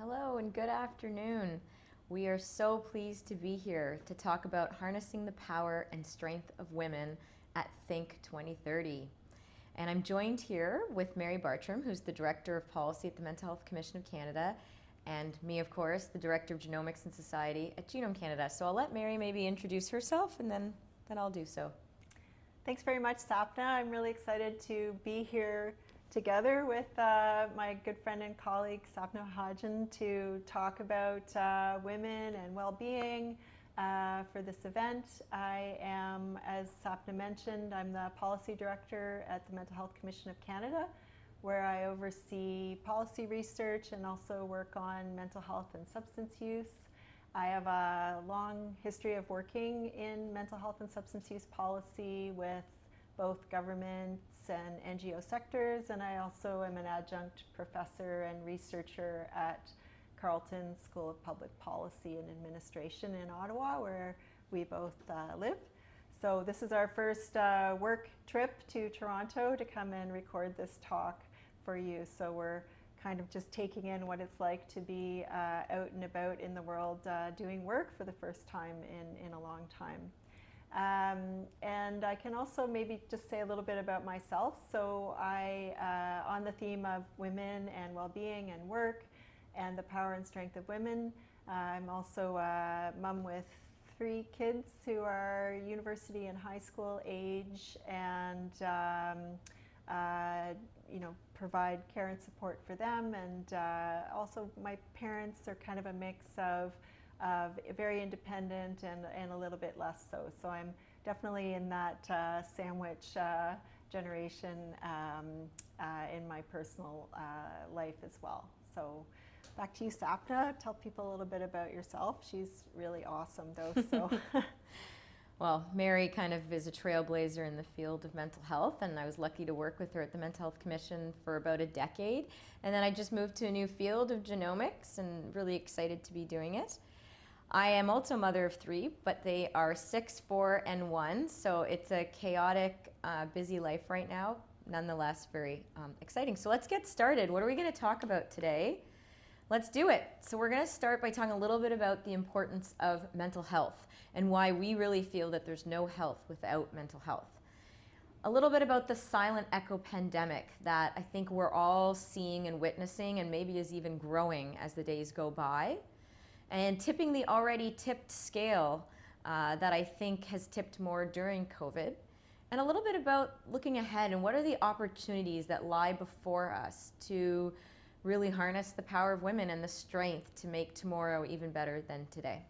Hello and good afternoon. We are so pleased to be here to talk about harnessing the power and strength of women at Think 2030. And I'm joined here with Mary Bartram, who's the Director of Policy at the Mental Health Commission of Canada, and me, of course, the Director of Genomics and Society at Genome Canada. So I'll let Mary maybe introduce herself and then I'll do so. Thanks very much, Sapna. I'm really excited to be here together with my good friend and colleague, Sapna Mahajan, to talk about women and well-being for this event. I am, as Sapna mentioned, I'm the Policy Director at the Mental Health Commission of Canada, where I oversee policy research and also work on mental health and substance use. I have a long history of working in mental health and substance use policy with both governments and NGO sectors, and I also am an adjunct professor and researcher at Carleton School of Public Policy and Administration in Ottawa, where we both live. So this is our first work trip to Toronto to come and record this talk for you. So we're kind of just taking in what it's like to be out and about in the world doing work for the first time in a long time. And I can also maybe just say a little bit about myself. So on the theme of women and well-being and work and the power and strength of women, I'm also a mom with 3 kids who are university and high school age, and provide care and support for them. And also my parents are kind of a mix of very independent and a little bit less so. So I'm definitely in that sandwich generation in my personal life as well. So back to you, Sapna. Tell people a little bit about yourself. She's really awesome though. So. Well, Mary kind of is a trailblazer in the field of mental health, and I was lucky to work with her at the Mental Health Commission for about a decade. And then I just moved to a new field of genomics and really excited to be doing it. I am also a mother of 3, but they are 6, 4, and 1, so it's a chaotic, busy life right now, nonetheless very exciting. So let's get started. What are we going to talk about today? Let's do it. So we're going to start by talking a little bit about the importance of mental health and why we really feel that there's no health without mental health. A little bit about the silent echo pandemic that I think we're all seeing and witnessing, and maybe is even growing as the days go by. And tipping the already tipped scale that I think has tipped more during COVID. And a little bit about looking ahead and what are the opportunities that lie before us to really harness the power of women and the strength to make tomorrow even better than today.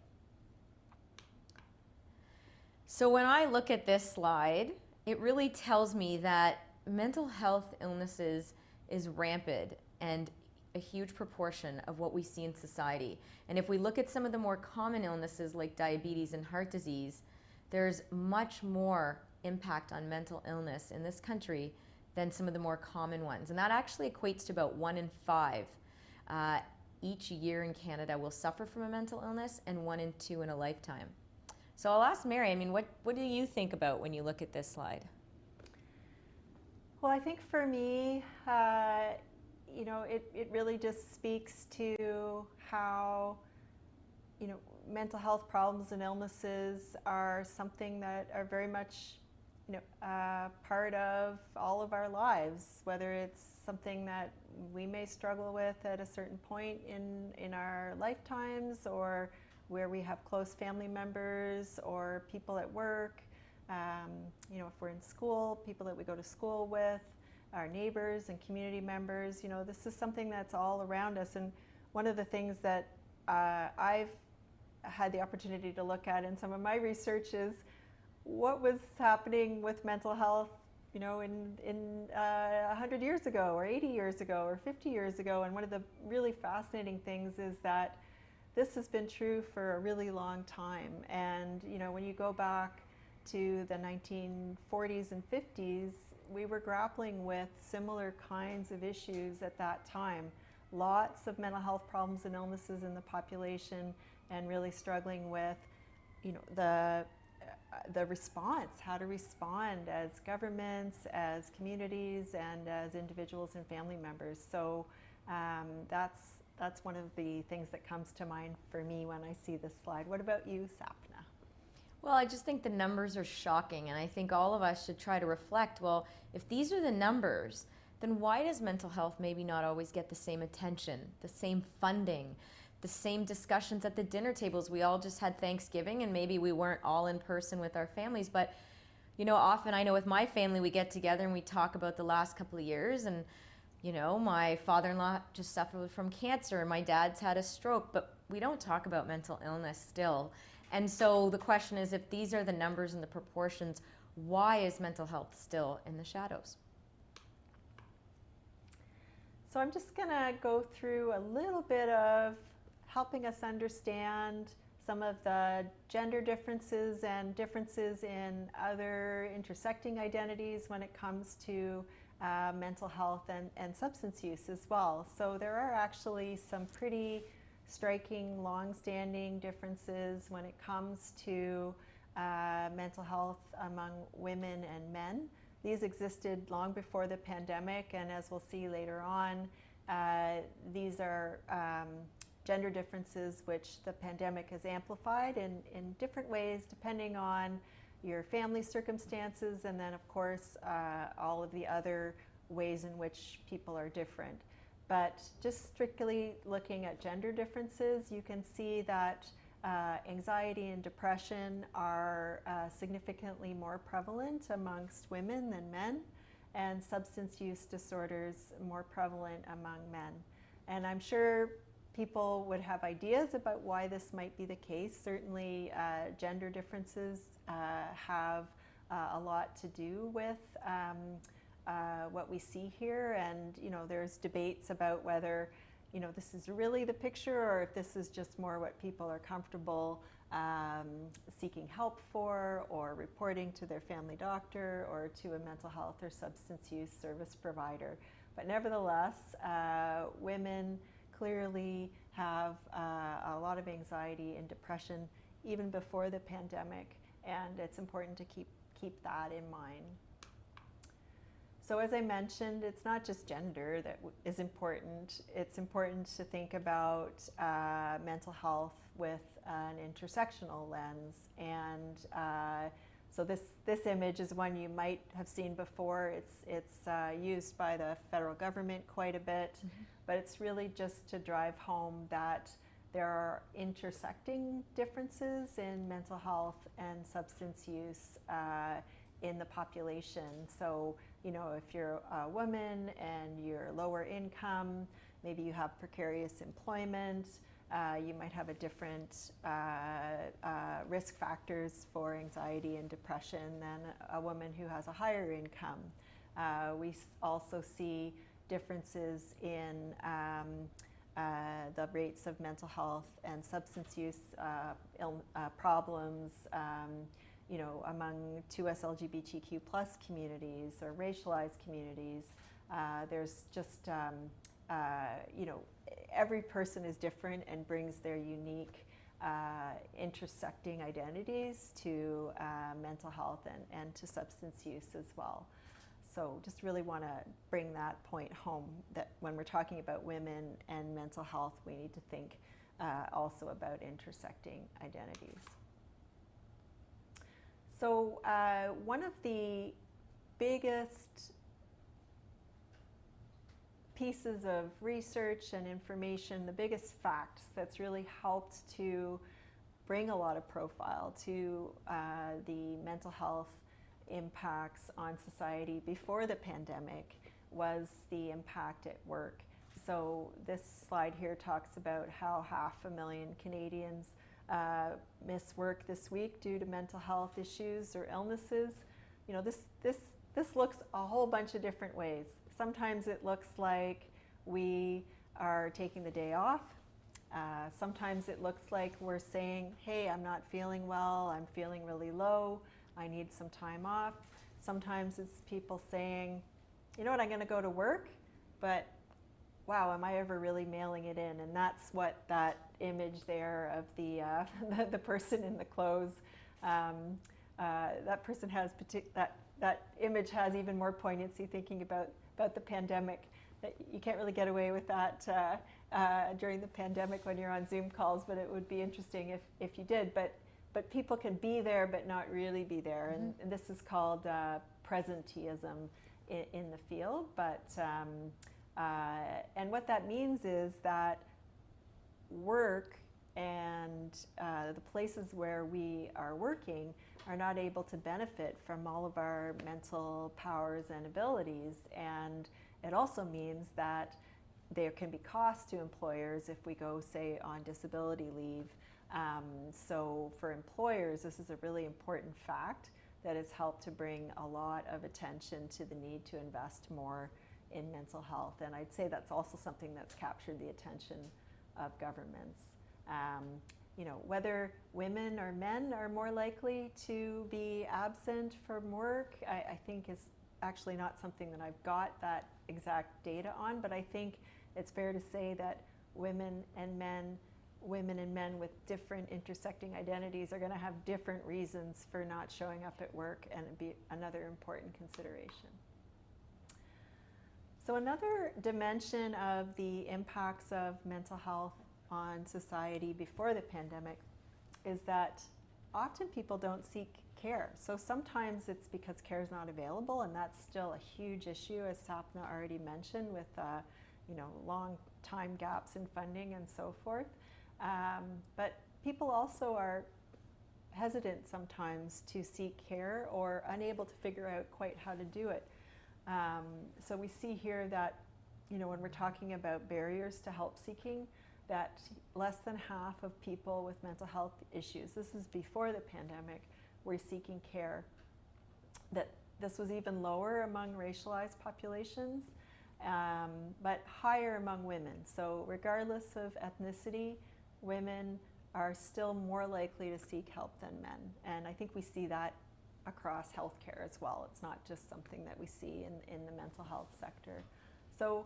So when I look at this slide, it really tells me that mental health illnesses is rampant and a huge proportion of what we see in society. And if we look at some of the more common illnesses like diabetes and heart disease, there's much more impact on mental illness in this country than some of the more common ones. And that actually equates to about 1 in 5 each year in Canada will suffer from a mental illness, and 1 in 2 in a lifetime. So I'll ask Mary, what do you think about when you look at this slide? Well, I think for me, it really just speaks to how, mental health problems and illnesses are something that are very much, part of all of our lives, whether it's something that we may struggle with at a certain point in our lifetimes, or where we have close family members or people at work, if we're in school, people that we go to school with, our neighbors and community members. This is something that's all around us. And one of the things that I've had the opportunity to look at in some of my research is what was happening with mental health, in 100 years ago, or 80 years ago, or 50 years ago. And one of the really fascinating things is that this has been true for a really long time. And when you go back to the 1940s and 50s, we were grappling with similar kinds of issues at that time. Lots of mental health problems and illnesses in the population, and really struggling with, the response, how to respond as governments, as communities, and as individuals and family members. So that's that's one of the things that comes to mind for me when I see this slide. What about you, Sapna? Well, I just think the numbers are shocking, and I think all of us should try to reflect, well, if these are the numbers, then why does mental health maybe not always get the same attention, the same funding, the same discussions at the dinner tables? We all just had Thanksgiving, and maybe we weren't all in person with our families, but you know, often I know with my family we get together and we talk about the last couple of years, and you know, my father-in-law just suffered from cancer and my dad's had a stroke, but we don't talk about mental illness still. And so the question is, if these are the numbers and the proportions, why is mental health still in the shadows? So I'm just going to go through a little bit of helping us understand some of the gender differences and differences in other intersecting identities when it comes to mental health and substance use as well. So there are actually some pretty striking, long-standing differences when it comes to mental health among women and men. These existed long before the pandemic, and as we'll see later on, these are gender differences which the pandemic has amplified in different ways depending on your family circumstances, and then of course all of the other ways in which people are different. But just strictly looking at gender differences, you can see that anxiety and depression are significantly more prevalent amongst women than men, and substance use disorders more prevalent among men. And I'm sure people would have ideas about why this might be the case. Certainly gender differences have a lot to do with what we see here, and you know, there's debates about whether this is really the picture or if this is just more what people are comfortable seeking help for or reporting to their family doctor or to a mental health or substance use service provider. But nevertheless, women clearly have a lot of anxiety and depression even before the pandemic, and it's important to keep that in mind. So as I mentioned, it's not just gender that is important. It's important to think about mental health with an intersectional lens. And so this image is one you might have seen before. It's used by the federal government quite a bit, but it's really just to drive home that there are intersecting differences in mental health and substance use in the population. So, if you're a woman and you're lower income, maybe you have precarious employment, you might have a different risk factors for anxiety and depression than a woman who has a higher income. We also see differences in the rates of mental health and substance use problems among 2S LGBTQ+ communities or racialized communities. There's just, every person is different and brings their unique intersecting identities to mental health and to substance use as well. So just really want to bring that point home, that when we're talking about women and mental health, we need to think also about intersecting identities. So one of the biggest pieces of research and information, the biggest facts that's really helped to bring a lot of profile to the mental health impacts on society before the pandemic was the impact at work. So this slide here talks about how 500,000 Canadians miss work this week due to mental health issues or illnesses. This looks a whole bunch of different ways. Sometimes it looks like we are taking the day off. Sometimes it looks like we're saying, hey, I'm not feeling well, I'm feeling really low, I need some time off. Sometimes it's people saying, you know what, I'm going to go to work, but wow, am I ever really mailing it in? And that's what that image there of the person in the clothes, that person has that image has even more poignancy thinking about the pandemic. you can't really get away with that during the pandemic when you're on Zoom calls, but it would be interesting if you did. But people can be there but not really be there, and this is called presenteeism in the field. But and what that means is that work and the places where we are working are not able to benefit from all of our mental powers and abilities. And it also means that there can be costs to employers if we go, say, on disability leave. So for employers, this is a really important fact that has helped to bring a lot of attention to the need to invest more in mental health. And I'd say that's also something that's captured the attention of governments. You know, whether women or men are more likely to be absent from work, I think is actually not something that I've got that exact data on, but I think it's fair to say that women and men with different intersecting identities are going to have different reasons for not showing up at work, and it'd be another important consideration. So another dimension of the impacts of mental health on society before the pandemic is that often people don't seek care. So sometimes it's because care is not available, and that's still a huge issue, as Sapna already mentioned, with you know, long time gaps in funding and so forth. But people also are hesitant sometimes to seek care or unable to figure out quite how to do it. So we see here that, you know, when we're talking about barriers to help seeking, that less than half of people with mental health issues, this is before the pandemic, were seeking care. That this was even lower among racialized populations, but higher among women. So regardless of ethnicity, women are still more likely to seek help than men. And I think we see that across healthcare as well. It's not just something that we see in the mental health sector. So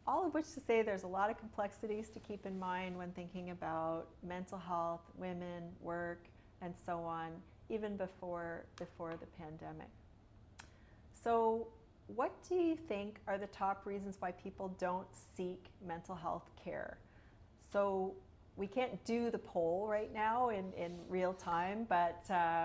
all of which to say there's a lot of complexities to keep in mind when thinking about mental health, women, work, and so on, even before the pandemic. So what do you think are the top reasons why people don't seek mental health care? So we can't do the poll right now in real time, but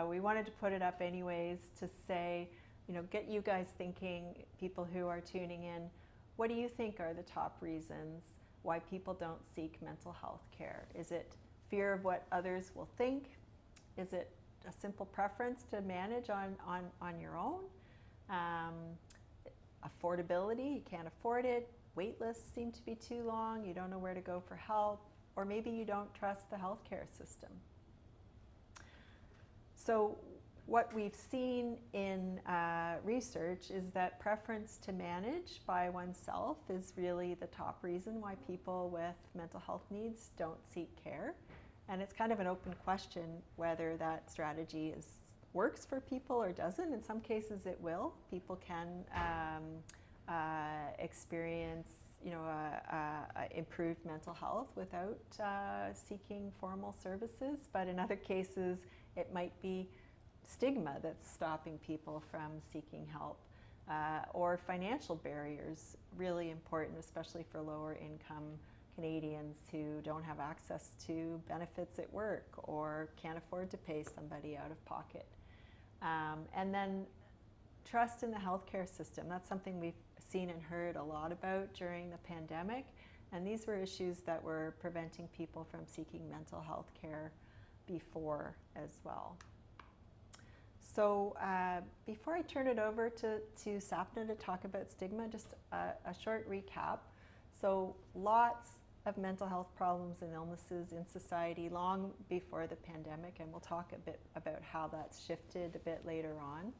we wanted to put it up anyways to say, you know, get you guys thinking, people who are tuning in, what do you think are the top reasons why people don't seek mental health care? Is it fear of what others will think? Is it a simple preference to manage on your own? Affordability, you can't afford it. Wait lists seem to be too long. You don't know where to go for help. Or maybe you don't trust the healthcare system. So what we've seen in research is that preference to manage by oneself is really the top reason why people with mental health needs don't seek care. And it's kind of an open question whether that strategy works for people or doesn't. In some cases it will. People can experience, you know, improved mental health without seeking formal services, but in other cases it might be stigma that's stopping people from seeking help, or financial barriers, really important, especially for lower income Canadians who don't have access to benefits at work or can't afford to pay somebody out of pocket. And then trust in the healthcare system. That's something we've seen and heard a lot about during the pandemic, and these were issues that were preventing people from seeking mental health care before as well. So before I turn it over to Sapna to talk about stigma, just a short recap. So lots of mental health problems and illnesses in society long before the pandemic, and we'll talk a bit about how that's shifted a bit later on.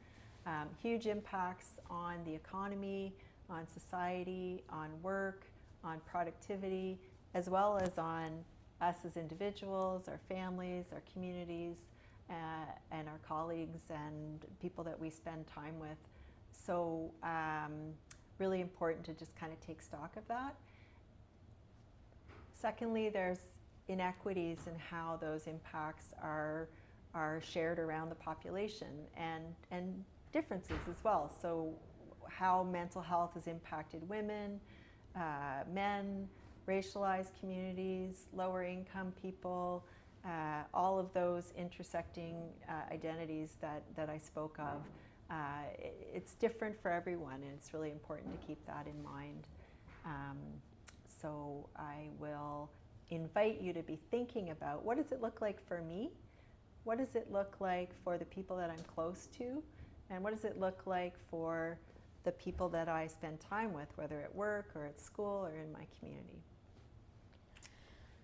Huge impacts on the economy, on society, on work, on productivity, as well as on us as individuals, our families, our communities, and our colleagues and people that we spend time with. So really important to just kind of take stock of that. Secondly, there's inequities in how those impacts are shared around the population, and differences as well. So how mental health has impacted women, men, racialized communities, lower income people, all of those intersecting identities that I spoke of. It's different for everyone, and it's really important to keep that in mind. So I will invite you to be thinking about, what does it look like for me? What does it look like for the people that I'm close to? And what does it look like for the people that I spend time with, whether at work or at school or in my community?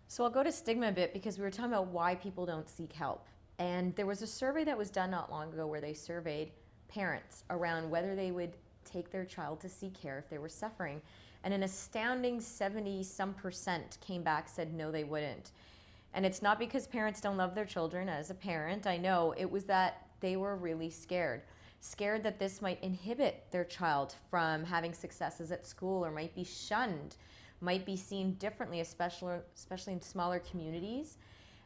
So I'll go to stigma a bit, because we were talking about why people don't seek help. And there was a survey that was done not long ago where they surveyed parents around whether they would take their child to seek care if they were suffering. And an astounding 70-some% came back, said no, they wouldn't. And it's not because parents don't love their children. As a parent, I know it was that they were really scared that this might inhibit their child from having successes at school, or might be shunned, might be seen differently, especially in smaller communities.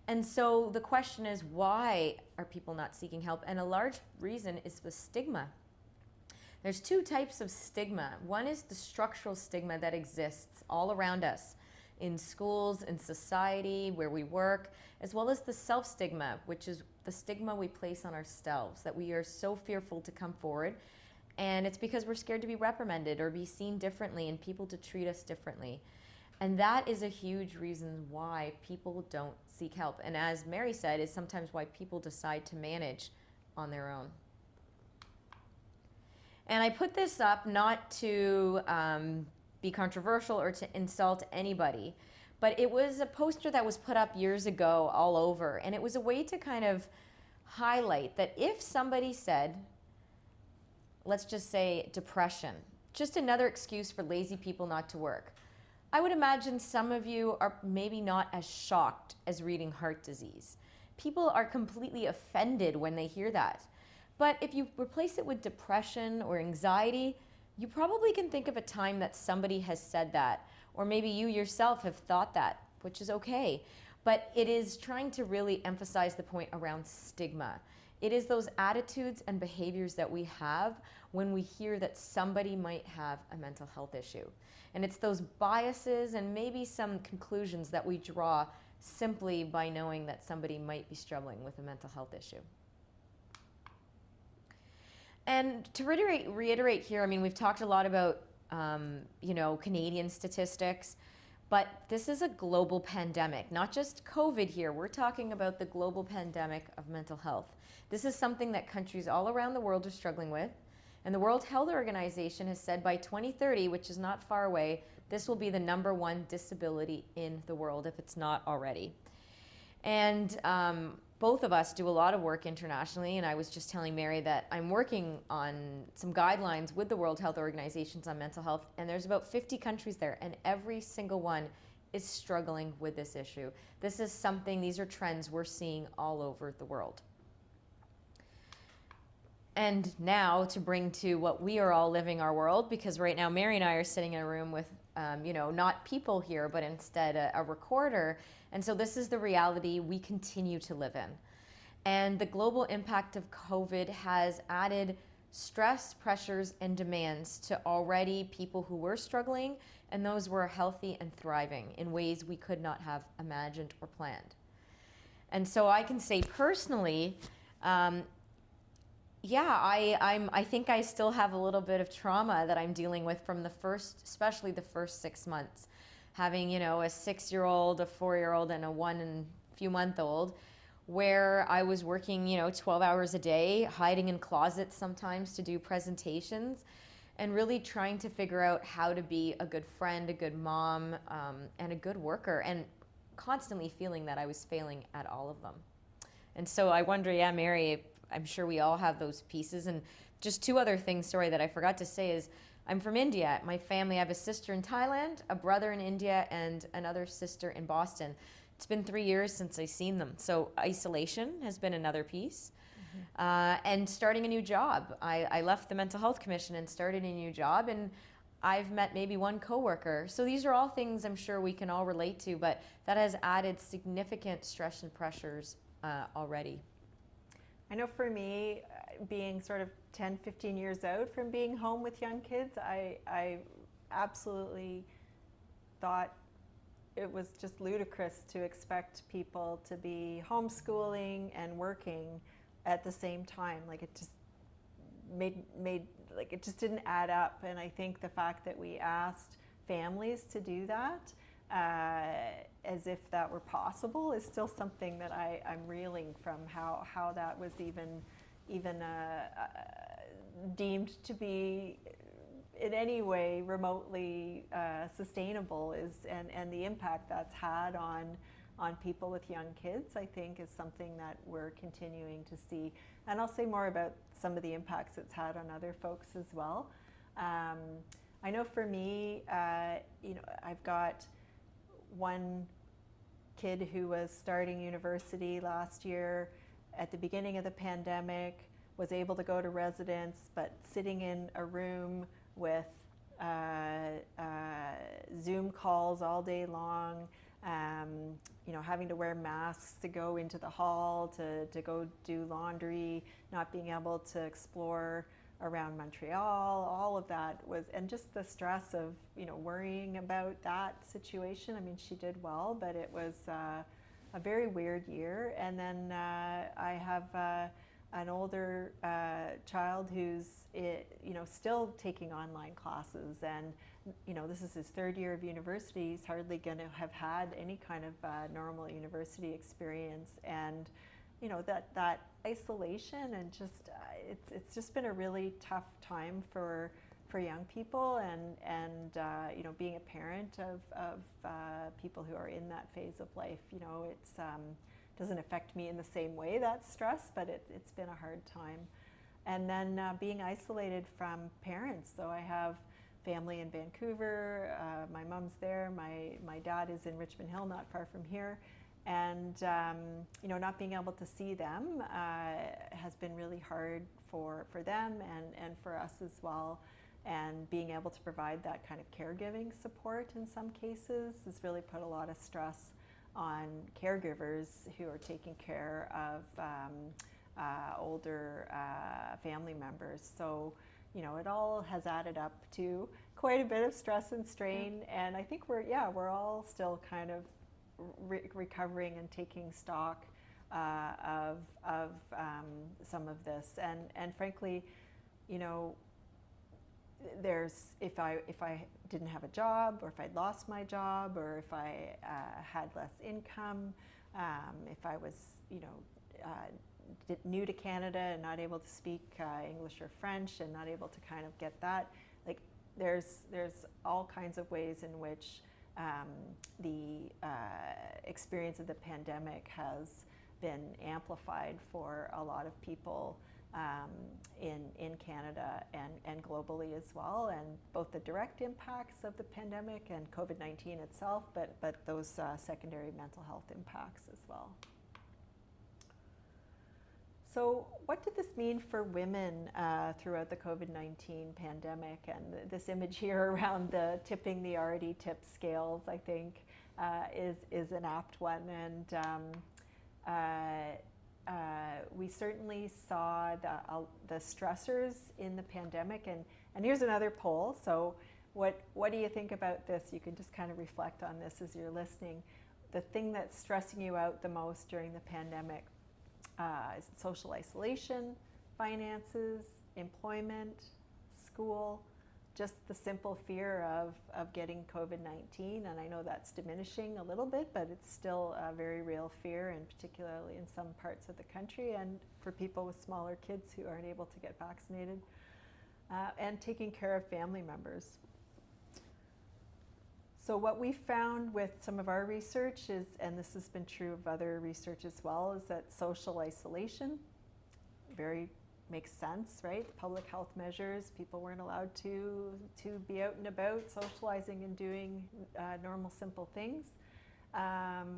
And so the question is, why are people not seeking help? And a large reason is the stigma. There's two types of stigma. One is the structural stigma that exists all around us, in schools, in society, where we work, as well as the self-stigma, which is the stigma we place on ourselves, that we are so fearful to come forward. And it's because we're scared to be reprimanded or be seen differently and people to treat us differently. And that is a huge reason why people don't seek help. And as Mary said, is sometimes why people decide to manage on their own. And I put this up not to be controversial or to insult anybody, but it was a poster that was put up years ago all over. And it was a way to kind of highlight that if somebody said, let's just say depression, just another excuse for lazy people not to work, I would imagine some of you are maybe not as shocked as reading heart disease. People are completely offended when they hear that. But if you replace it with depression or anxiety, you probably can think of a time that somebody has said that, or maybe you yourself have thought that, which is okay. But it is trying to really emphasize the point around stigma. It is those attitudes and behaviors that we have when we hear that somebody might have a mental health issue. And it's those biases and maybe some conclusions that we draw simply by knowing that somebody might be struggling with a mental health issue. And to reiterate here, I mean, we've talked a lot about, Canadian statistics, but this is a global pandemic, not just COVID here. We're talking about the global pandemic of mental health. This is something that countries all around the world are struggling with. And the World Health Organization has said by 2030, which is not far away, this will be the #1 disability in the world, if it's not already. And both of us do a lot of work internationally, and I was just telling Mary that I'm working on some guidelines with the World Health Organizations on mental health, and there's about 50 countries there, and every single one is struggling with this issue. This is something, these are trends we're seeing all over the world. And now to bring to what we are all living our world, because right now Mary and I are sitting in a room with, not people here, but instead a recorder. And so this is the reality we continue to live in. And the global impact of COVID has added stress, pressures, and demands to already people who were struggling and those who were healthy and thriving in ways we could not have imagined or planned. And so I can say personally, I think I still have a little bit of trauma that I'm dealing with from especially the first 6 months. Having, a 6-year-old, a 4-year-old, and a 1 and few month old, where I was working, 12 hours a day, hiding in closets sometimes to do presentations, and really trying to figure out how to be a good friend, a good mom, and a good worker, and constantly feeling that I was failing at all of them. And so I wonder, Mary, I'm sure we all have those pieces. And just two other things, that I forgot to say is I'm from India. My family, I have a sister in Thailand, a brother in India, and another sister in Boston. It's been 3 years since I've seen them. So isolation has been another piece. And starting a new job. I left the Mental Health Commission and started a new job, and I've met maybe one coworker. So these are all things I'm sure we can all relate to, but that has added significant stress and pressures already. I know for me, being sort of 10, 15 years out from being home with young kids, I absolutely thought it was just ludicrous to expect people to be homeschooling and working at the same time. Like it just made like it just didn't add up. And I think the fact that we asked families to do that as if that were possible is still something that I'm reeling from, how that was even deemed to be in any way remotely sustainable, and the impact that's had on people with young kids, I think, is something that we're continuing to see. And I'll say more about some of the impacts it's had on other folks as well. I know for me, I've got one kid who was starting university last year at the beginning of the pandemic, was able to go to residence, but sitting in a room with Zoom calls all day long, having to wear masks to go into the hall, to go do laundry, not being able to explore around Montreal, all of that was, and just the stress of, worrying about that situation. I mean, she did well, but it was a very weird year. And then I have an older child who's still taking online classes, and this is his third year of university. He's hardly going to have had any kind of normal university experience, and that isolation, and just it's just been a really tough time for young people, and being a parent of people who are in that phase of life. It's doesn't affect me in the same way, that stress, but it's been a hard time. And then being isolated from parents. So I have family in Vancouver, my mom's there, my dad is in Richmond Hill, not far from here. And not being able to see them has been really hard for them and for us as well. And being able to provide that kind of caregiving support in some cases has really put a lot of stress on caregivers who are taking care of older family members. So, it all has added up to quite a bit of stress and strain. And I think we're all still kind of recovering and taking stock of some of this. And frankly, there's, if I didn't have a job, or if I'd lost my job, or if I had less income, if I was new to Canada and not able to speak English or French, and not able to kind of get that, like there's all kinds of ways in which the experience of the pandemic has been amplified for a lot of people in Canada and globally as well, and both the direct impacts of the pandemic and COVID-19 itself, but those secondary mental health impacts as well. So what did this mean for women throughout the COVID-19 pandemic? And this image here around the tipping the already tipped scales, I think, is an apt one. And we certainly saw the stressors in the pandemic. And here's another poll. So what do you think about this? You can just kind of reflect on this as you're listening. The thing that's stressing you out the most during the pandemic is social isolation, finances, employment, school, just the simple fear of getting COVID-19. And I know that's diminishing a little bit, but it's still a very real fear, and particularly in some parts of the country, and for people with smaller kids who aren't able to get vaccinated, and taking care of family members. So what we found with some of our research is, and this has been true of other research as well, is that social isolation makes sense, right? Public health measures, people weren't allowed to be out and about, socializing and doing normal, simple things,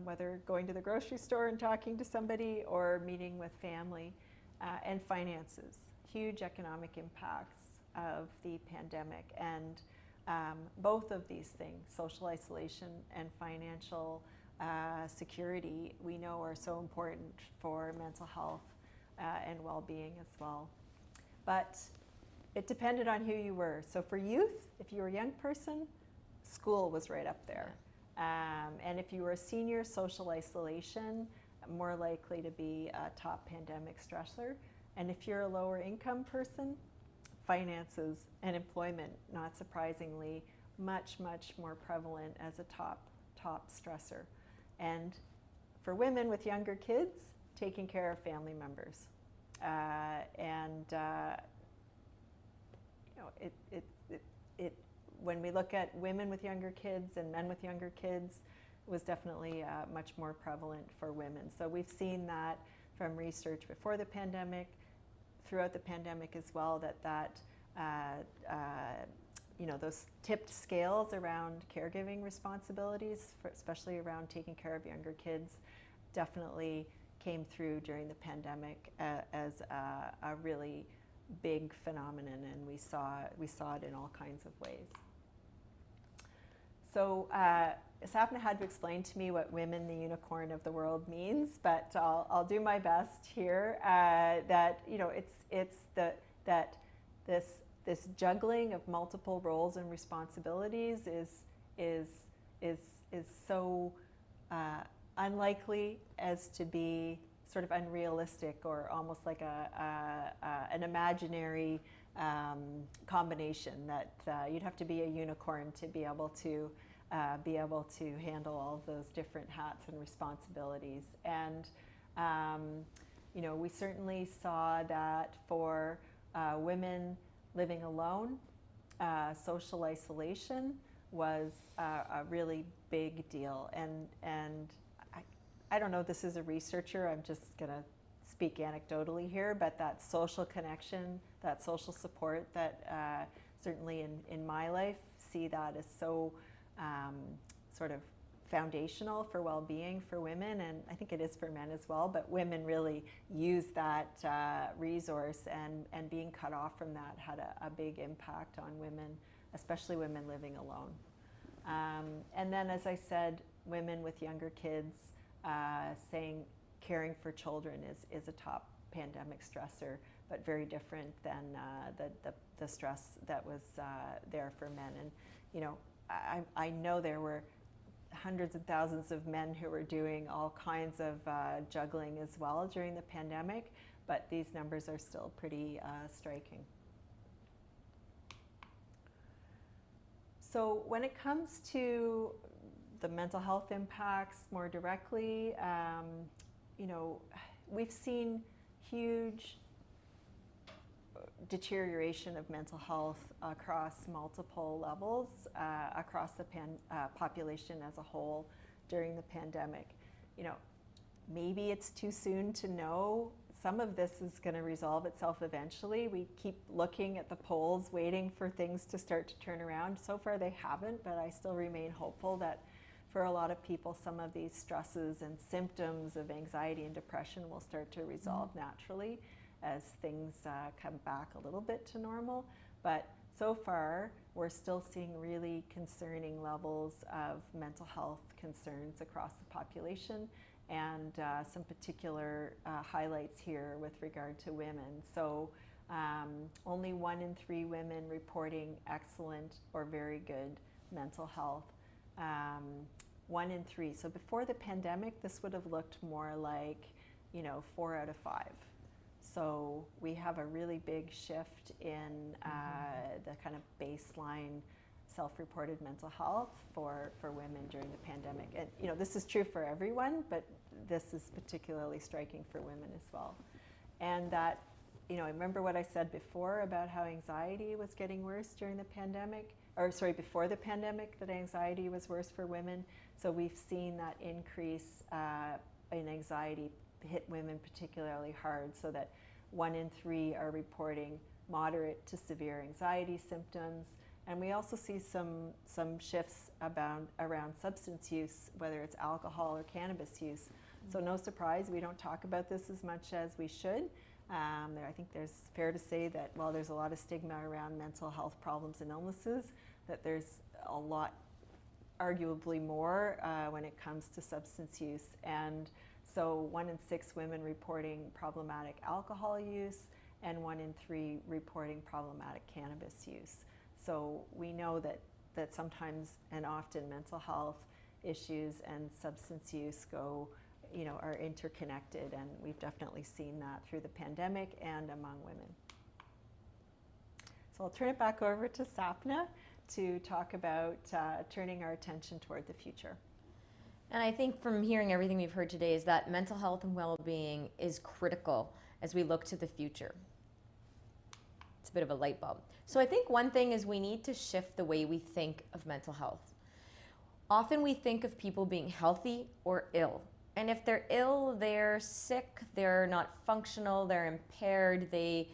whether going to the grocery store and talking to somebody or meeting with family, and finances, huge economic impacts of the pandemic. And both of these things, social isolation and financial security, we know are so important for mental health and well-being as well. But it depended on who you were. So for youth, if you were a young person, school was right up there. And if you were a senior, social isolation, more likely to be a top pandemic stressor. And if you're a lower income person, finances and employment, not surprisingly, much, much more prevalent as a top stressor. And for women with younger kids, taking care of family members. When we look at women with younger kids and men with younger kids, it was definitely much more prevalent for women. So we've seen that from research before the pandemic, throughout the pandemic as well, those tipped scales around caregiving responsibilities, especially around taking care of younger kids, definitely came through during the pandemic as a really big phenomenon, and we saw it in all kinds of ways. So Sapna had to explain to me what women, the unicorn of the world, means, but I'll do my best here. This juggling of multiple roles and responsibilities is so unlikely as to be sort of unrealistic, or almost like an imaginary combination that you'd have to be a unicorn to be able to handle all of those different hats and responsibilities. And we certainly saw that for women living alone, social isolation was a really big deal. And I don't know, this is a researcher, I'm just going to speak anecdotally here, but that social connection, that social support, that certainly in my life, see that as so sort of foundational for well-being for women, and I think it is for men as well, but women really use that resource, and being cut off from that had a big impact on women, especially women living alone. And then, as I said, women with younger kids, caring for children is a top pandemic stressor, but very different than the stress that was there for men. And I know there were hundreds of thousands of men who were doing all kinds of juggling as well during the pandemic, but these numbers are still pretty striking. So when it comes to the mental health impacts more directly, we've seen huge deterioration of mental health across multiple levels, across the population as a whole during the pandemic. Maybe it's too soon to know. Some of this is going to resolve itself eventually. We keep looking at the polls, waiting for things to start to turn around. So far they haven't, but I still remain hopeful that for a lot of people, some of these stresses and symptoms of anxiety and depression will start to resolve naturally as things come back a little bit to normal. But so far, we're still seeing really concerning levels of mental health concerns across the population, and some particular highlights here with regard to women. So only 1 in 3 women reporting excellent or very good mental health. 1 in 3. So before the pandemic, this would have looked more like, 4 out of 5. So we have a really big shift in the kind of baseline self-reported mental health for women during the pandemic. And this is true for everyone, but this is particularly striking for women as well. And that, I remember what I said before about how anxiety was getting worse during the pandemic, before the pandemic, that anxiety was worse for women. So we've seen that increase in anxiety hit women particularly hard, so that 1 in 3 are reporting moderate to severe anxiety symptoms. And we also see some shifts around substance use, whether it's alcohol or cannabis use. So no surprise, we don't talk about this as much as we should. I think there's fair to say that while there's a lot of stigma around mental health problems and illnesses, that there's a lot, arguably more, when it comes to substance use. And so 1 in 6 women reporting problematic alcohol use, and 1 in 3 reporting problematic cannabis use. So we know that that sometimes and often mental health issues and substance use are interconnected, and we've definitely seen that through the pandemic and among women. So I'll turn it back over to Sapna to talk about turning our attention toward the future. And I think from hearing everything we've heard today is that mental health and well-being is critical as we look to the future. It's a bit of a light bulb. So I think one thing is we need to shift the way we think of mental health. Often we think of people being healthy or ill. And if they're ill, they're sick, they're not functional, they're impaired, they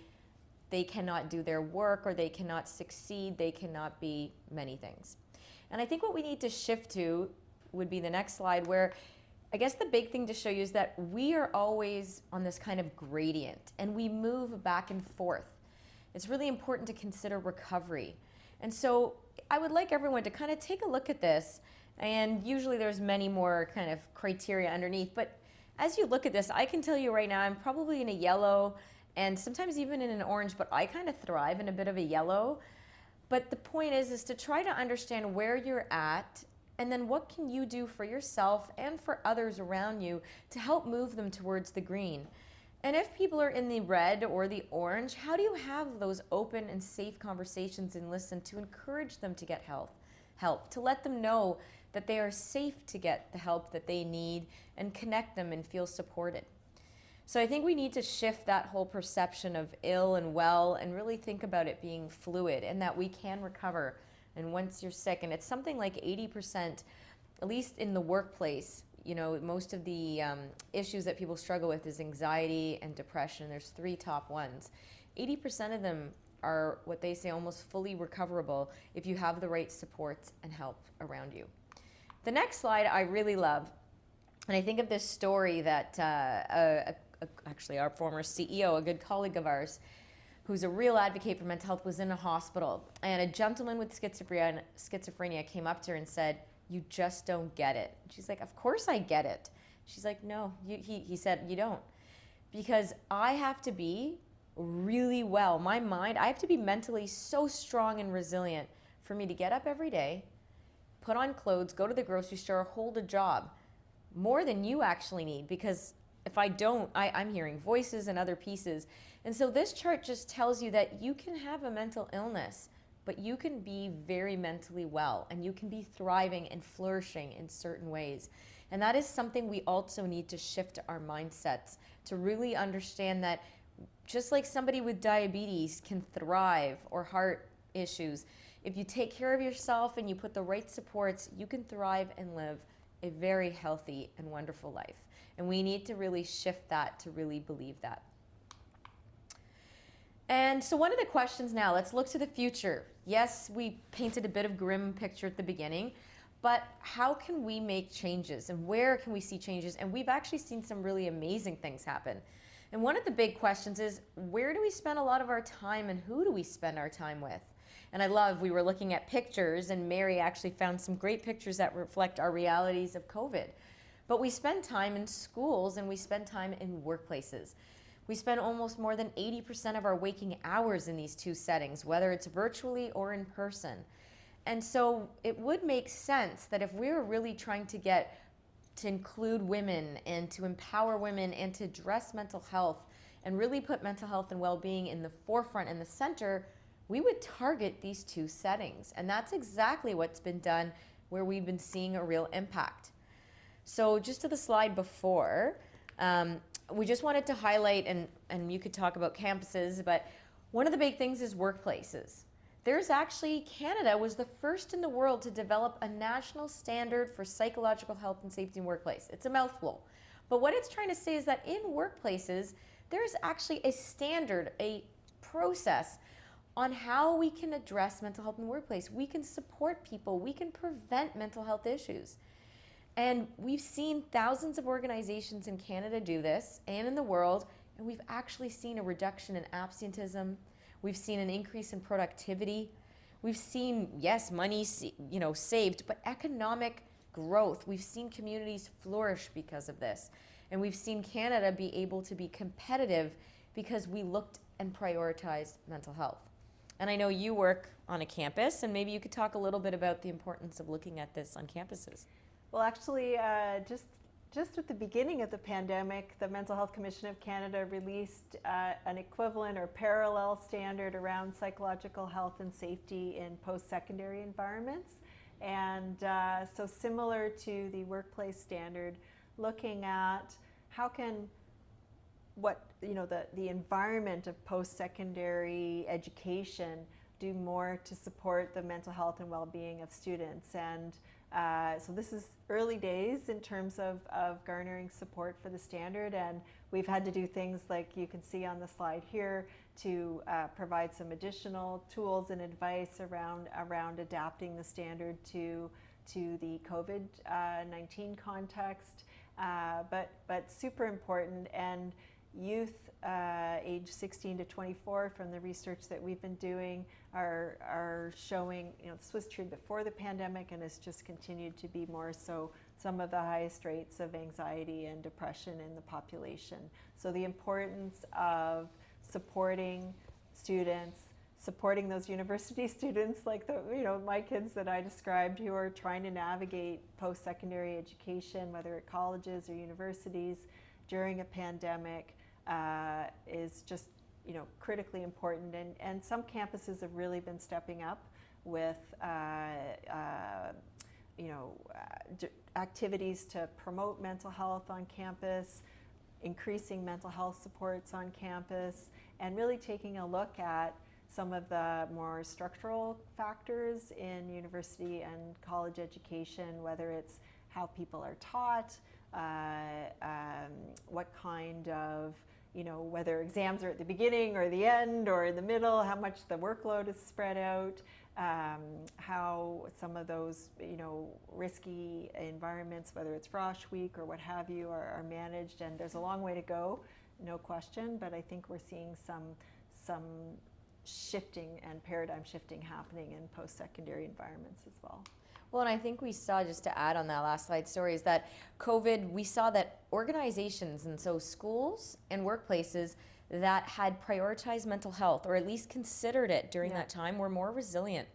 cannot do their work, or they cannot succeed, they cannot be many things. And I think what we need to shift to would be the next slide, where I guess the big thing to show you is that we are always on this kind of gradient and we move back and forth. It's really important to consider recovery. And so I would like everyone to kind of take a look at this, and usually there's many more kind of criteria underneath, but as you look at this, I can tell you right now I'm probably in a yellow and sometimes even in an orange, but I kind of thrive in a bit of a yellow. But the point is to try to understand where you're at, and then what can you do for yourself and for others around you to help move them towards the green. And if people are in the red or the orange, how do you have those open and safe conversations and listen to encourage them to get help, to let them know that they are safe to get the help that they need and connect them and feel supported. So I think we need to shift that whole perception of ill and well and really think about it being fluid and that we can recover. And once you're sick, and it's something like 80%, at least in the workplace, most of the issues that people struggle with is anxiety and depression. There's 3 top ones. 80% of them are what they say almost fully recoverable if you have the right supports and help around you. The next slide I really love, and I think of this story that actually our former CEO, a good colleague of ours, who's a real advocate for mental health, was in a hospital, and a gentleman with schizophrenia came up to her and said, "You just don't get it." She's like, "Of course I get it." She's like, "No," he said, "You don't. Because I have to be really well. My mind, I have to be mentally so strong and resilient for me to get up every day, put on clothes, go to the grocery store, hold a job, more than you actually need, because if I don't, I'm hearing voices and other pieces." And so this chart just tells you that you can have a mental illness, but you can be very mentally well, and you can be thriving and flourishing in certain ways. And that is something we also need to shift our mindsets to really understand that just like somebody with diabetes can thrive, or heart issues, if you take care of yourself and you put the right supports, you can thrive and live a very healthy and wonderful life. And we need to really shift that to really believe that. And so one of the questions now, let's look to the future. Yes, we painted a bit of grim picture at the beginning, but how can we make changes, and where can we see changes? And we've actually seen some really amazing things happen. And one of the big questions is, where do we spend a lot of our time, and who do we spend our time with? And I love, we were looking at pictures, and Mary actually found some great pictures that reflect our realities of COVID. But we spend time in schools, and we spend time in workplaces. We spend almost more than 80% of our waking hours in these 2 settings, whether it's virtually or in person. And so it would make sense that if we were really trying to get to include women and to empower women and to address mental health and really put mental health and well-being in the forefront and the center, we would target these 2 settings. And that's exactly what's been done, where we've been seeing a real impact. So just to the slide before, we just wanted to highlight, and you could talk about campuses, but one of the big things is workplaces. There's actually, Canada was the first in the world to develop a national standard for psychological health and safety in workplace. It's a mouthful. But what it's trying to say is that in workplaces, there's actually a standard, a process on how we can address mental health in the workplace. We can support people. We can prevent mental health issues. And we've seen thousands of organizations in Canada do this and in the world, and we've actually seen a reduction in absenteeism. We've seen an increase in productivity. We've seen, yes, money saved, but economic growth. We've seen communities flourish because of this. And we've seen Canada be able to be competitive because we looked and prioritized mental health. And I know you work on a campus, and maybe you could talk a little bit about the importance of looking at this on campuses. Well, actually, just at the beginning of the pandemic, the Mental Health Commission of Canada released an equivalent or parallel standard around psychological health and safety in post-secondary environments. And so similar to the workplace standard, looking at how can the environment of post-secondary education do more to support the mental health and well-being of students. And so this is early days in terms of garnering support for the standard, and we've had to do things like you can see on the slide here to provide some additional tools and advice around adapting the standard to the COVID-19 context, but super important. And youth age 16 to 24, from the research that we've been doing, are showing, this was true before the pandemic and has just continued to be more so, some of the highest rates of anxiety and depression in the population. So the importance of supporting students, supporting those university students like my kids that I described, who are trying to navigate post-secondary education, whether at colleges or universities during a pandemic, is just critically important. And some campuses have really been stepping up with activities to promote mental health on campus, increasing mental health supports on campus, and really taking a look at some of the more structural factors in university and college education, whether it's how people are taught, what kind of, whether exams are at the beginning or the end or in the middle, how much the workload is spread out, how some of those, risky environments, whether it's Frosh Week or what have you, are managed. And there's a long way to go, no question, but I think we're seeing some shifting and paradigm shifting happening in post-secondary environments as well. Well, and I think we saw, just to add on that last slide story, is that COVID, we saw that organizations, and so schools and workplaces that had prioritized mental health, or at least considered it during that time, were more resilient.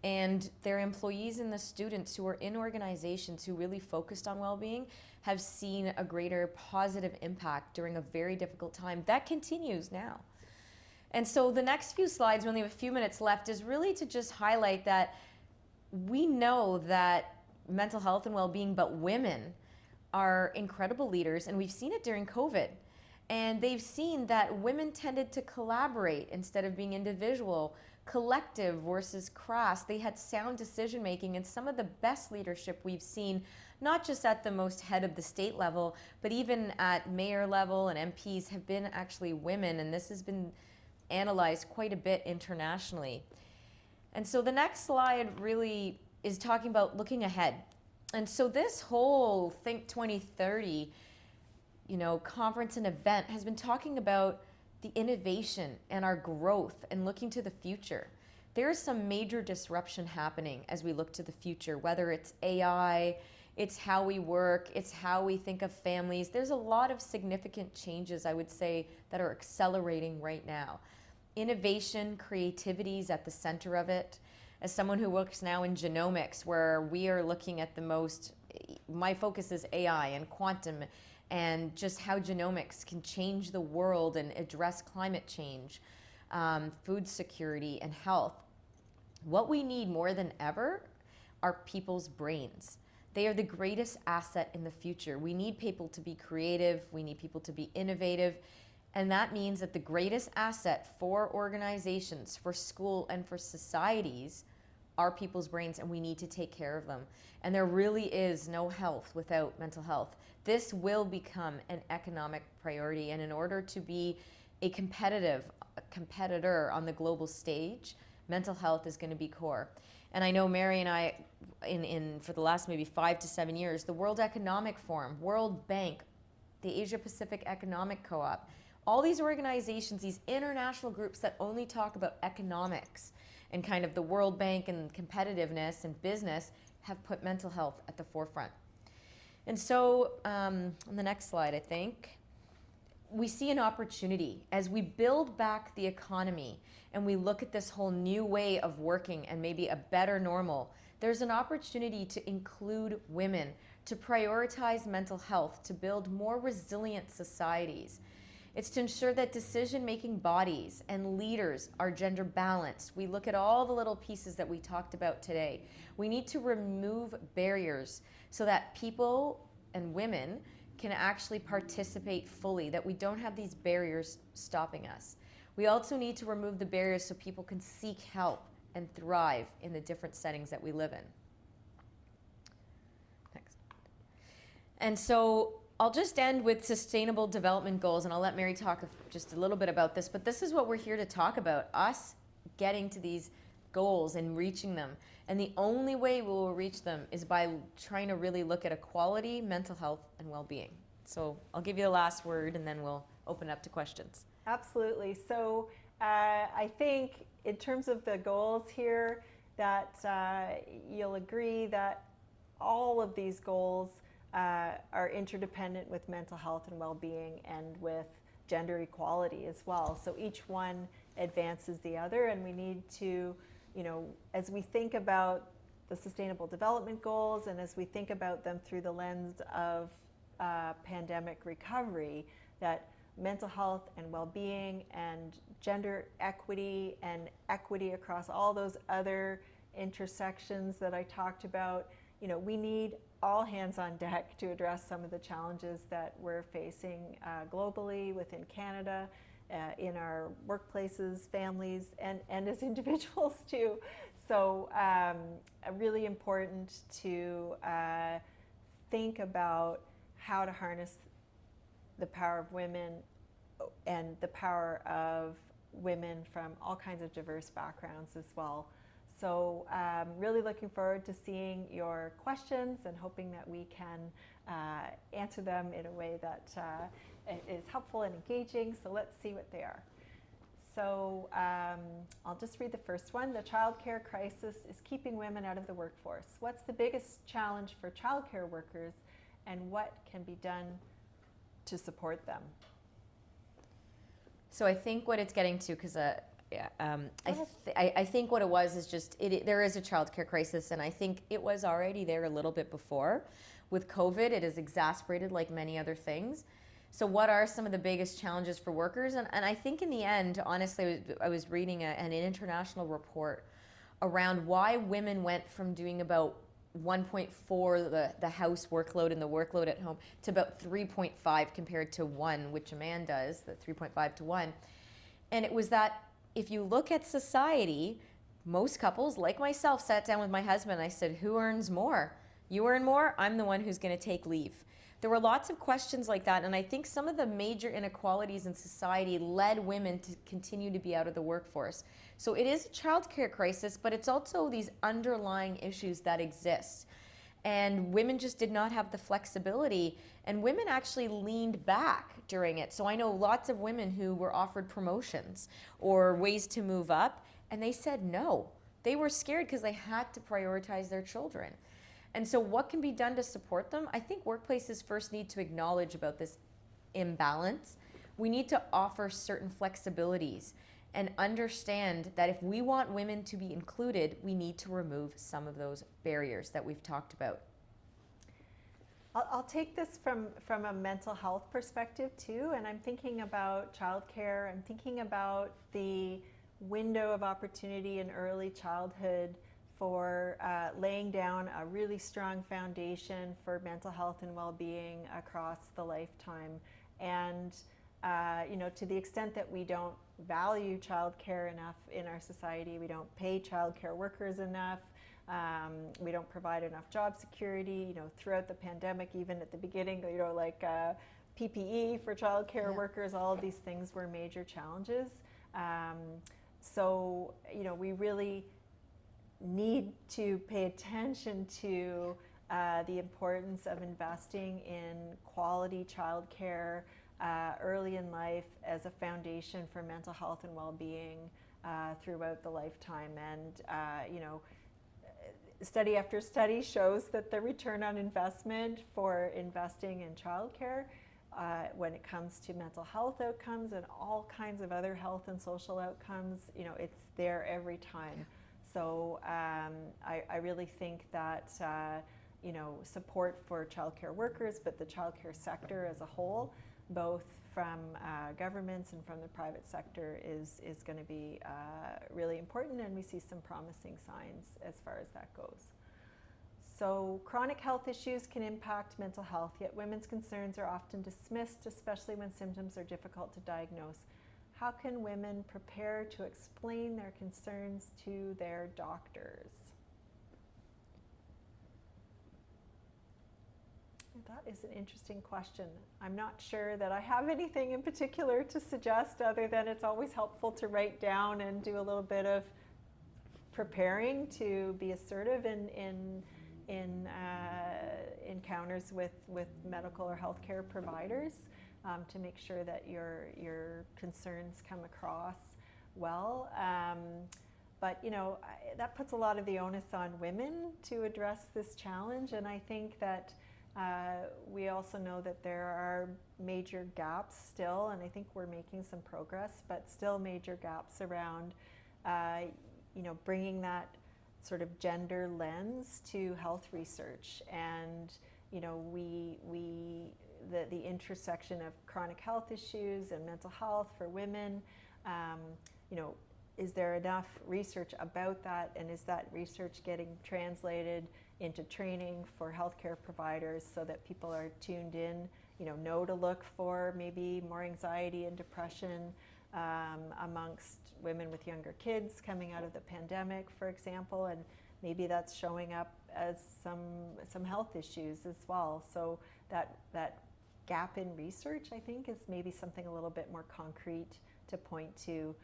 And their employees and the students who were in organizations who really focused on well-being have seen a greater positive impact during a very difficult time. That continues now. And so the next few slides, we only have a few minutes left, is really to just highlight that we know that mental health and well-being, but women are incredible leaders, and we've seen it during COVID. And they've seen that women tended to collaborate instead of being individual, collective versus crass. They had sound decision making, and some of the best leadership we've seen, not just at the most head of the state level, but even at mayor level and MPs, have been actually women, and this has been analyzed quite a bit internationally. And so the next slide really is talking about looking ahead. And so this whole Think 2030, conference and event has been talking about the innovation and our growth and looking to the future. There's some major disruption happening as we look to the future, whether it's AI, it's how we work, it's how we think of families. There's a lot of significant changes, I would say, that are accelerating right now. Innovation, creativity is at the center of it. As someone who works now in genomics, where we are looking at my focus is AI and quantum, and just how genomics can change the world and address climate change, food security, and health. What we need more than ever are people's brains. They are the greatest asset in the future. We need people to be creative. We need people to be innovative. And that means that the greatest asset for organizations, for school, and for societies are people's brains, and we need to take care of them. And there really is no health without mental health. This will become an economic priority, and in order to be a competitor on the global stage, mental health is going to be core. And I know Mary and I, for the last maybe 5 to 7 years, the World Economic Forum, World Bank, the Asia Pacific Economic Co-op, all these organizations, these international groups that only talk about economics and kind of the World Bank and competitiveness and business, have put mental health at the forefront. And so on the next slide, I think, we see an opportunity as we build back the economy and we look at this whole new way of working and maybe a better normal. There's an opportunity to include women, to prioritize mental health, to build more resilient societies. It's to ensure that decision-making bodies and leaders are gender balanced. We look at all the little pieces that we talked about today. We need to remove barriers so that people and women can actually participate fully, that we don't have these barriers stopping us. We also need to remove the barriers so people can seek help and thrive in the different settings that we live in. Next. And so I'll just end with sustainable development goals, and I'll let Mary talk just a little bit about this, but this is what we're here to talk about, us getting to these goals and reaching them. And the only way we will reach them is by trying to really look at equality, mental health, and well-being. So I'll give you the last word, and then we'll open up to questions. Absolutely. So I think in terms of the goals here, that you'll agree that all of these goals are interdependent with mental health and well-being and with gender equality as well. So each one advances the other, and we need to, as we think about the Sustainable Development Goals and as we think about them through the lens of pandemic recovery, that mental health and well-being and gender equity and equity across all those other intersections that I talked about, we need all hands on deck to address some of the challenges that we're facing globally, within Canada, in our workplaces, families, and as individuals too. So really important to think about how to harness the power of women and the power of women from all kinds of diverse backgrounds as well. So really looking forward to seeing your questions and hoping that we can answer them in a way that is helpful and engaging. So let's see what they are. So I'll just read the first one. The childcare crisis is keeping women out of the workforce. What's the biggest challenge for childcare workers, and what can be done to support them? So I think what it's getting to, because I think what it was is just, there is a childcare crisis, and I think it was already there a little bit before. With COVID, it has exacerbated like many other things. So what are some of the biggest challenges for workers? And I think in the end, honestly, I was reading an international report around why women went from doing about 1.4 the house workload and the workload at home to about 3.5 compared to 1, which a man does, the 3.5 to 1. And it was that if you look at society, most couples, like myself, sat down with my husband and I said, who earns more? You earn more, I'm the one who's going to take leave. There were lots of questions like that, and I think some of the major inequalities in society led women to continue to be out of the workforce. So it is a childcare crisis, but it's also these underlying issues that exist. And women just did not have the flexibility, and women actually leaned back during it. So I know lots of women who were offered promotions or ways to move up, and they said no. They were scared because they had to prioritize their children. And so what can be done to support them? I think workplaces first need to acknowledge about this imbalance. We need to offer certain flexibilities and understand that if we want women to be included, we need to remove some of those barriers that we've talked about. I'll take this from a mental health perspective too, and I'm thinking about childcare. I'm thinking about the window of opportunity in early childhood for laying down a really strong foundation for mental health and well-being across the lifetime. And to the extent that we don't value childcare enough in our society, we don't pay childcare workers enough, we don't provide enough job security. Throughout the pandemic, even at the beginning, like PPE for childcare workers, all of these things were major challenges. So we really need to pay attention to the importance of investing in quality childcare early in life as a foundation for mental health and well-being throughout the lifetime. And study after study shows that the return on investment for investing in childcare when it comes to mental health outcomes and all kinds of other health and social outcomes, it's there every time. So I really think that support for childcare workers, but the childcare sector as a whole, both from governments and from the private sector, is going to be really important, and we see some promising signs as far as that goes. So chronic health issues can impact mental health, yet women's concerns are often dismissed, especially when symptoms are difficult to diagnose. How can women prepare to explain their concerns to their doctors? That is an interesting question. I'm not sure that I have anything in particular to suggest, other than it's always helpful to write down and do a little bit of preparing to be assertive in encounters with medical or healthcare providers, to make sure that your concerns come across well. But that puts a lot of the onus on women to address this challenge, and I think that we also know that there are major gaps still, and I think we're making some progress, but still major gaps around bringing that sort of gender lens to health research. And the intersection of chronic health issues and mental health for women, is there enough research about that, and is that research getting translated into training for healthcare providers so that people are tuned in, know to look for maybe more anxiety and depression amongst women with younger kids coming out of the pandemic, for example, and maybe that's showing up as some health issues as well. So that gap in research, I think, is maybe something a little bit more concrete to point to,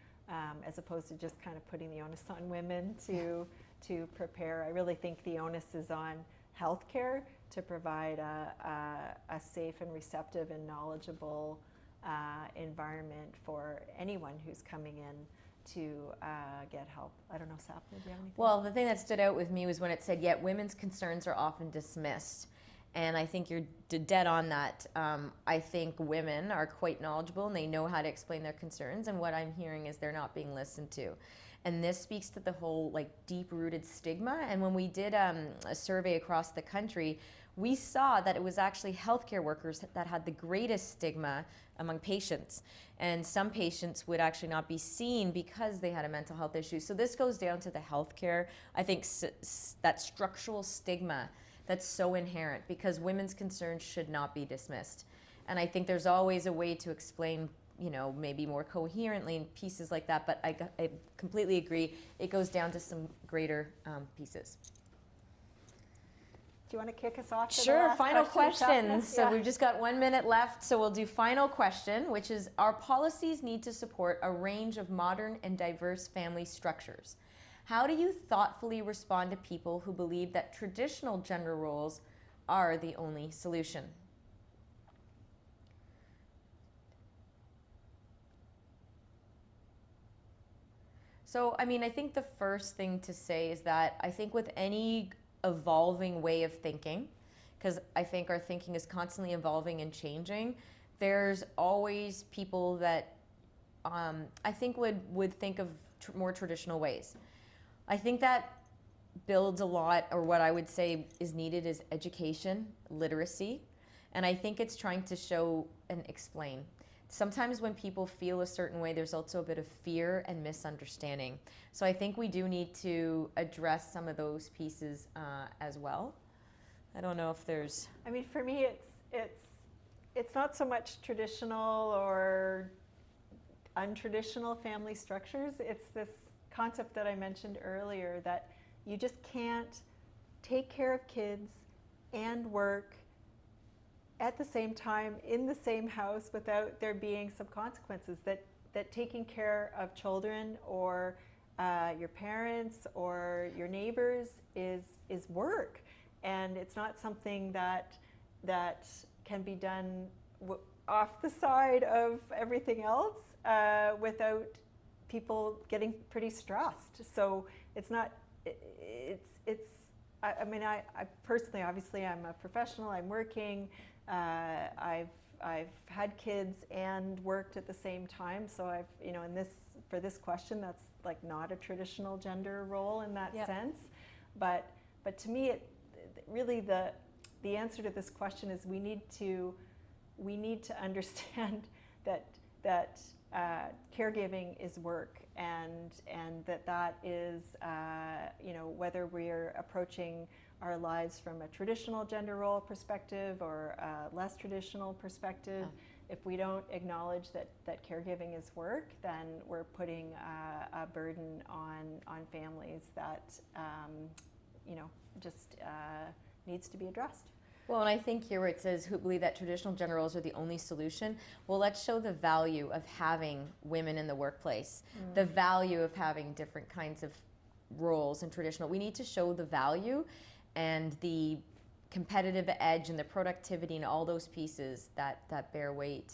as opposed to just kind of putting the onus on women to prepare. I really think the onus is on healthcare to provide a safe and receptive and knowledgeable environment for anyone who's coming in to get help. I don't know, Sapna, do you have anything? Well, the thing that stood out with me was when it said, yet women's concerns are often dismissed. And I think you're dead on that. I think women are quite knowledgeable and they know how to explain their concerns, and what I'm hearing is they're not being listened to. And this speaks to the whole deep-rooted stigma. And when we did a survey across the country, we saw that it was actually healthcare workers that had the greatest stigma among patients. And some patients would actually not be seen because they had a mental health issue. So this goes down to the healthcare, I think, that structural stigma that's so inherent, because women's concerns should not be dismissed. And I think there's always a way to explain, maybe more coherently in pieces like that, but I completely agree. It goes down to some greater pieces. Do you want to kick us off? Sure, final questions. So we've just got 1 minute left, so we'll do final question, which is, our policies need to support a range of modern and diverse family structures. How do you thoughtfully respond to people who believe that traditional gender roles are the only solution? So, I think the first thing to say is that I think with any evolving way of thinking, because I think our thinking is constantly evolving and changing, there's always people that I think would think of more traditional ways. I think that builds a lot, or what I would say is needed, is education, literacy, and I think it's trying to show and explain. Sometimes when people feel a certain way, there's also a bit of fear and misunderstanding. So I think we do need to address some of those pieces as well. I don't know if there's... For me, it's not so much traditional or untraditional family structures. It's this concept that I mentioned earlier, that you just can't take care of kids and work at the same time in the same house without there being some consequences. That taking care of children or your parents or your neighbors is work, and it's not something that can be done off the side of everything else without people getting pretty stressed. So it's not, I mean, I personally, obviously, I'm a professional. I'm working. I've had kids and worked at the same time. So I've, you know, for this question, that's like not a traditional gender role in that sense. But to me, really the answer to this question is we need to understand that caregiving is work, and that is, you know, whether we're approaching our lives from a traditional gender role perspective or a less traditional perspective. If we don't acknowledge that caregiving is work, then we're putting a burden on families that, you know, just needs to be addressed. Well, and I think here where it says who believe that traditional gender roles are the only solution, well, let's show the value of having women in the workplace, the value of having different kinds of roles and traditional. We need to show the value and the competitive edge and the productivity and all those pieces that bear weight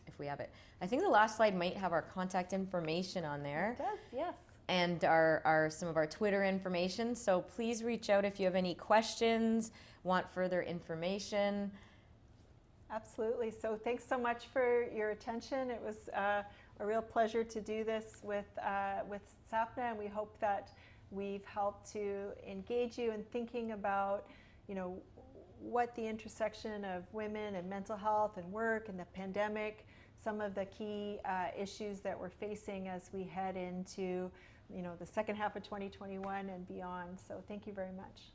if we have it. I think the last slide might have our contact information on there. It does, yes. And some of our Twitter information. So please reach out if you have any questions, want further information. Absolutely. So thanks so much for your attention. It was a real pleasure to do this with Sapna, and we hope that we've helped to engage you in thinking about, you know, what the intersection of women and mental health and work and the pandemic, some of the key issues that we're facing as we head into, you know, the second half of 2021 and beyond. So thank you very much.